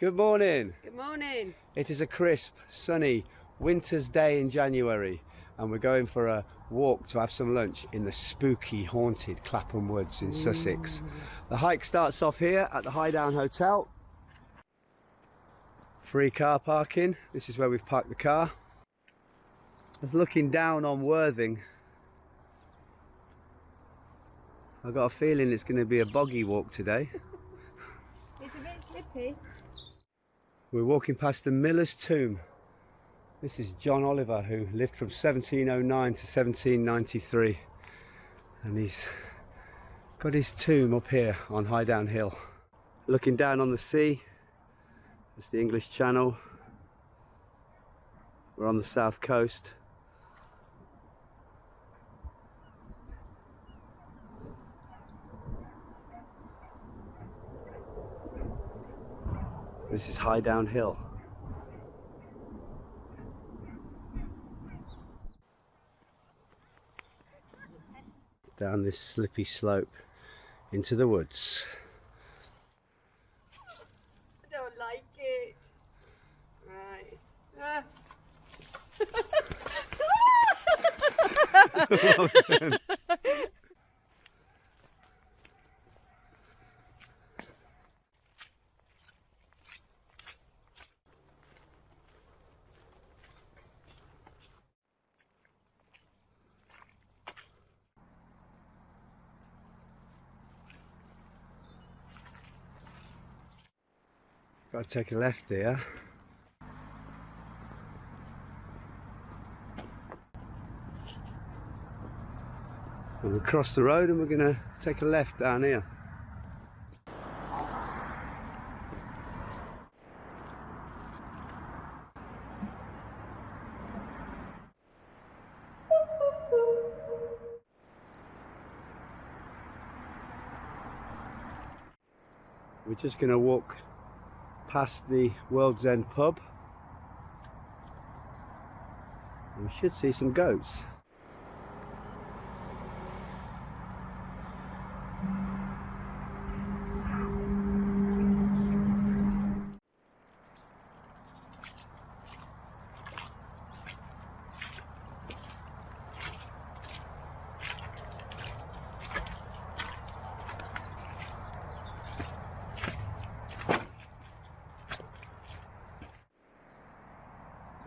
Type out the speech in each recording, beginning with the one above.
Good morning. Good morning. It is a crisp, sunny winter's day in January and we're going for a walk to have some lunch in the spooky, haunted Clapham Woods in Sussex. The hike starts off here at the Highdown Hotel. Free car parking. This is where we've parked the car. I was looking down on Worthing. I've got a feeling it's going to be a boggy walk today. It's a bit slippy. We're walking past the Miller's Tomb. This is John Oliver, who lived from 1709 to 1793, and he's got his tomb up here on Highdown Hill. Looking down on the sea, it's the English Channel. We're on the south coast. This is Highdown Hill. Down this slippy slope into the woods. I don't like it. Right. Well done. Got to take a left here. And we'll cross the road and we're going to take a left down here. We're just going to walk past the World's End pub. And we should see some goats.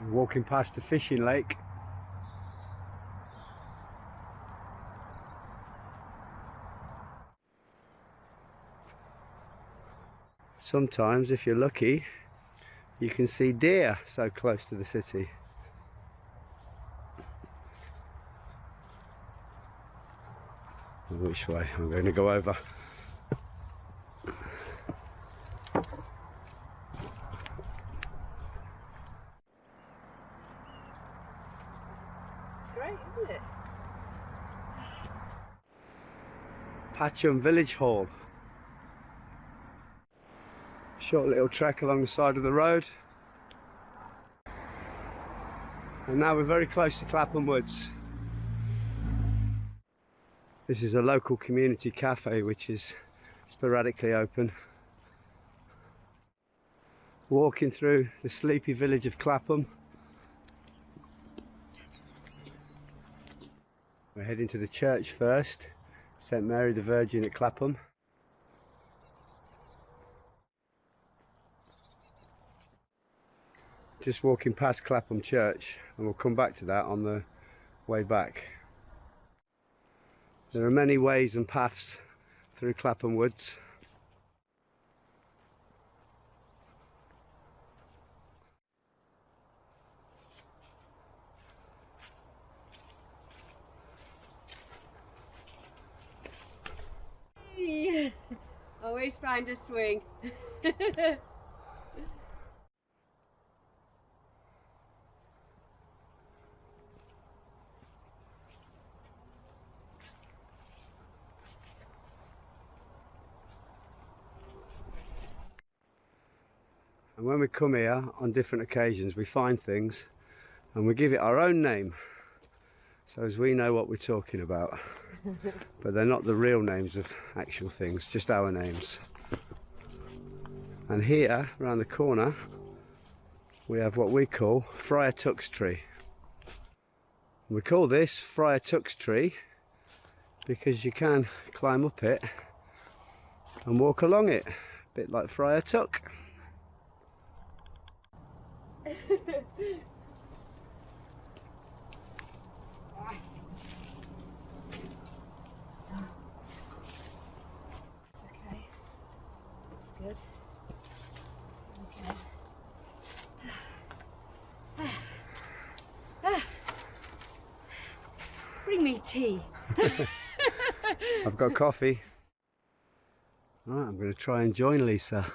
Walking past the fishing lake. Sometimes, if you're lucky, you can see deer so close to the city. Which way? I'm going to go over. Great, isn't it? Patcham Village Hall. Short little trek along the side of the road. And now we're very close to Clapham Woods. This is a local community cafe which is sporadically open. Walking through the sleepy village of Clapham. We're heading to the church first, St Mary the Virgin at Clapham. Just walking past Clapham Church, and we'll come back to that on the way back. There are many ways and paths through Clapham Woods. Always find a swing. And when we come here on different occasions, we find things and we give it our own name, so as we know what we're talking about. But they're not the real names of actual things, just our names. And here, around the corner, we have what we call Friar Tuck's tree. We call this Friar Tuck's tree because you can climb up it and walk along it, a bit like Friar Tuck. Okay, good. Okay. Bring me tea. I've got coffee. Right, I'm going to try and join Lisa.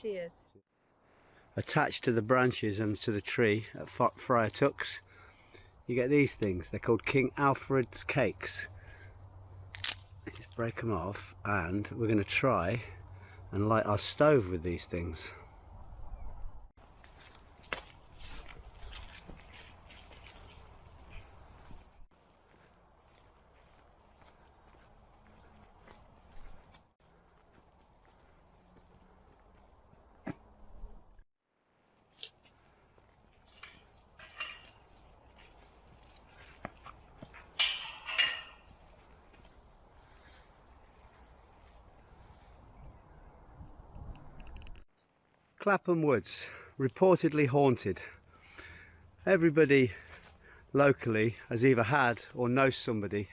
Cheers. Attached to the branches and to the tree at Friar Tuck's, you get these things. They're called King Alfred's cakes. Just break them off, and we're going to try and light our stove with these things. Clapham Woods, reportedly haunted. Everybody locally has either had or knows somebody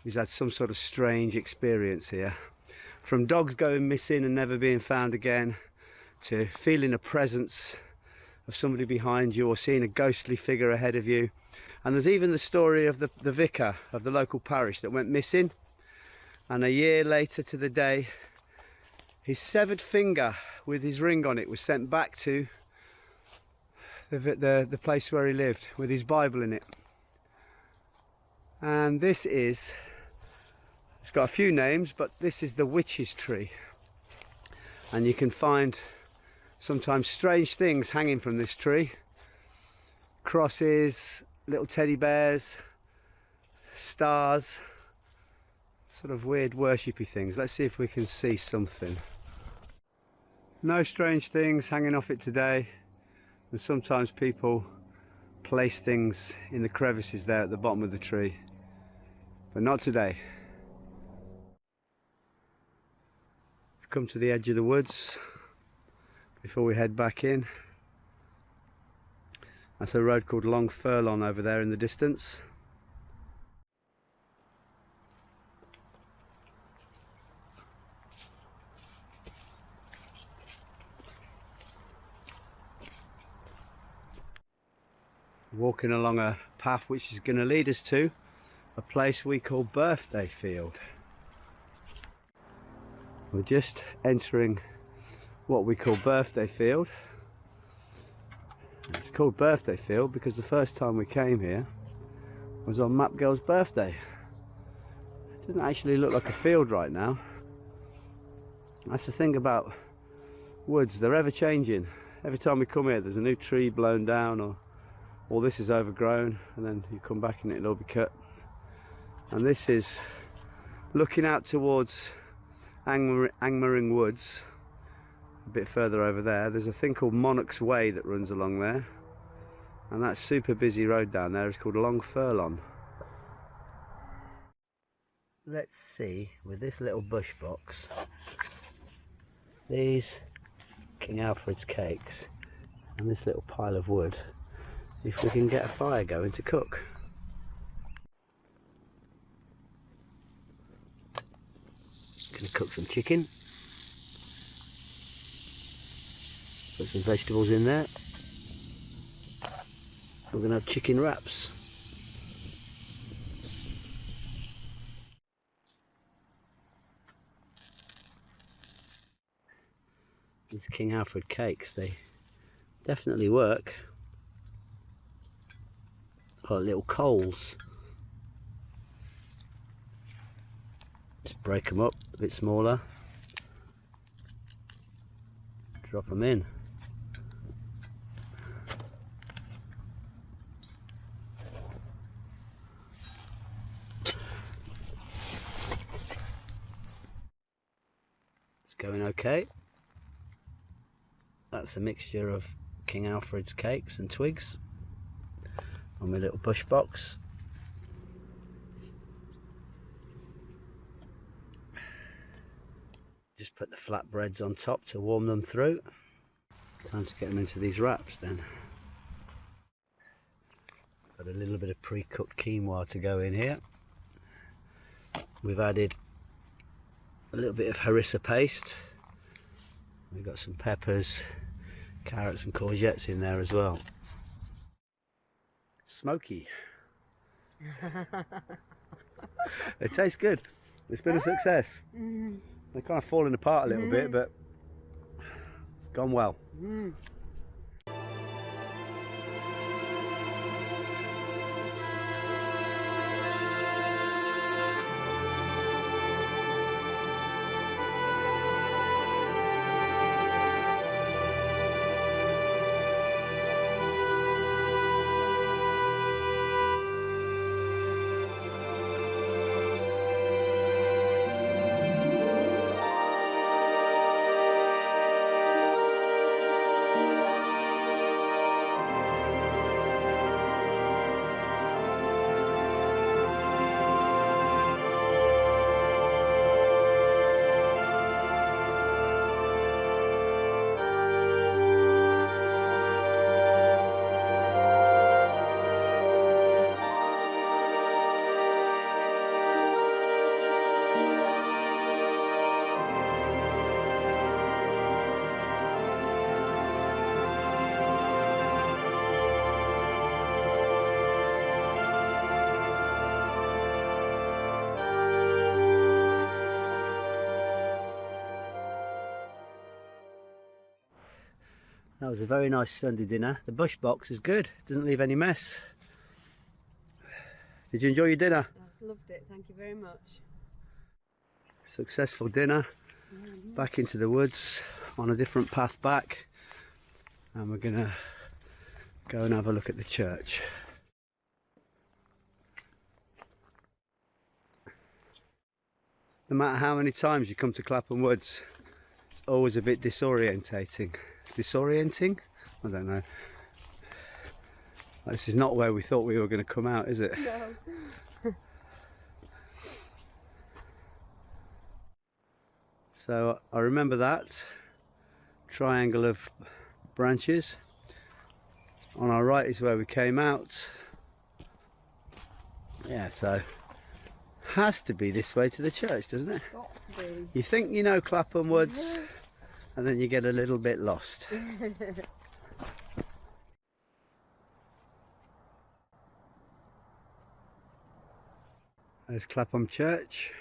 who's had some sort of strange experience here. From dogs going missing and never being found again, to feeling a presence of somebody behind you or seeing a ghostly figure ahead of you. And there's even the story of the vicar of the local parish that went missing, and a year later to the day, his severed finger with his ring on it was sent back to the place where he lived with his Bible in it. And this is, it's got a few names, but this is the witch's tree. And you can find sometimes strange things hanging from this tree. Crosses, little teddy bears, stars, sort of weird worshipy things. Let's see if we can see something. No strange things hanging off it today, and sometimes people place things in the crevices there at the bottom of the tree, but not today. We've come to the edge of the woods before we head back in. That's a road called Long Furlong over there in the distance. Walking along a path which is going to lead us to a place we call Birthday Field. We're just entering what we call Birthday Field. It's called Birthday Field because the first time we came here was on Map Girl's birthday. It doesn't actually look like a field right now. That's the thing about woods, they're ever changing. Every time we come here there's a new tree blown down, or all this is overgrown, and then you come back and it'll all be cut. And this is looking out towards Angmering Woods. A bit further over there there's a thing called Monarch's Way that runs along there, and that super busy road down there is called Long Furlong. Let's see, with this little bush box, these King Alfred's cakes and this little pile of wood, if we can get a fire going to cook. Gonna cook some chicken, put some vegetables in there. We're gonna have chicken wraps. These King Alfred cakes, they definitely work. Got little coals. Just break them up a bit smaller, drop them in. going okay. That's a mixture of King Alfred's cakes and twigs on my little bush box. Just put the flatbreads on top to warm them through. Time to get them into these wraps then. Got a little bit of pre-cooked quinoa to go in here. We've added a little bit of harissa paste. We've got some peppers, carrots and courgettes in there as well. Smoky. It tastes good. It's been a success. They're kind of falling apart a little bit, but it's gone well. That was a very nice Sunday dinner. The bush box is good, doesn't leave any mess. Did you enjoy your dinner? I loved it, thank you very much. Successful dinner. Back into the woods on a different path back, and we're gonna go and have a look at the church. No matter how many times you come to Clapham Woods, it's always a bit disorientating. Disorienting? I don't know. This is not where we thought we were going to come out, is it? No. So I remember that triangle of branches. On our right is where we came out. Yeah, so has to be this way to the church, doesn't it? Got to be. You think you know Clapham Woods, and then you get a little bit lost. There's Clapham Church.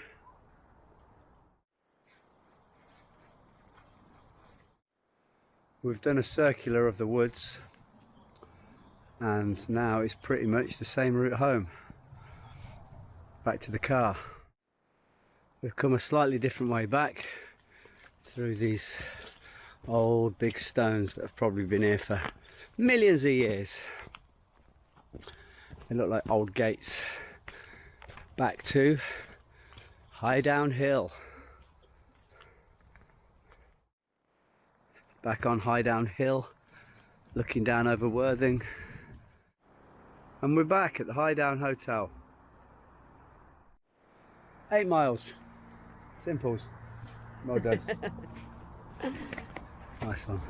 We've done a circular of the woods, and now it's pretty much the same route home, back to the car. We've come a slightly different way back through these old big stones that have probably been here for millions of years. They look like old gates back to Highdown Hill. Back on Highdown Hill, looking down over Worthing, and we're back at the Highdown Hotel. 8 miles. Simples. Well done. Nice one.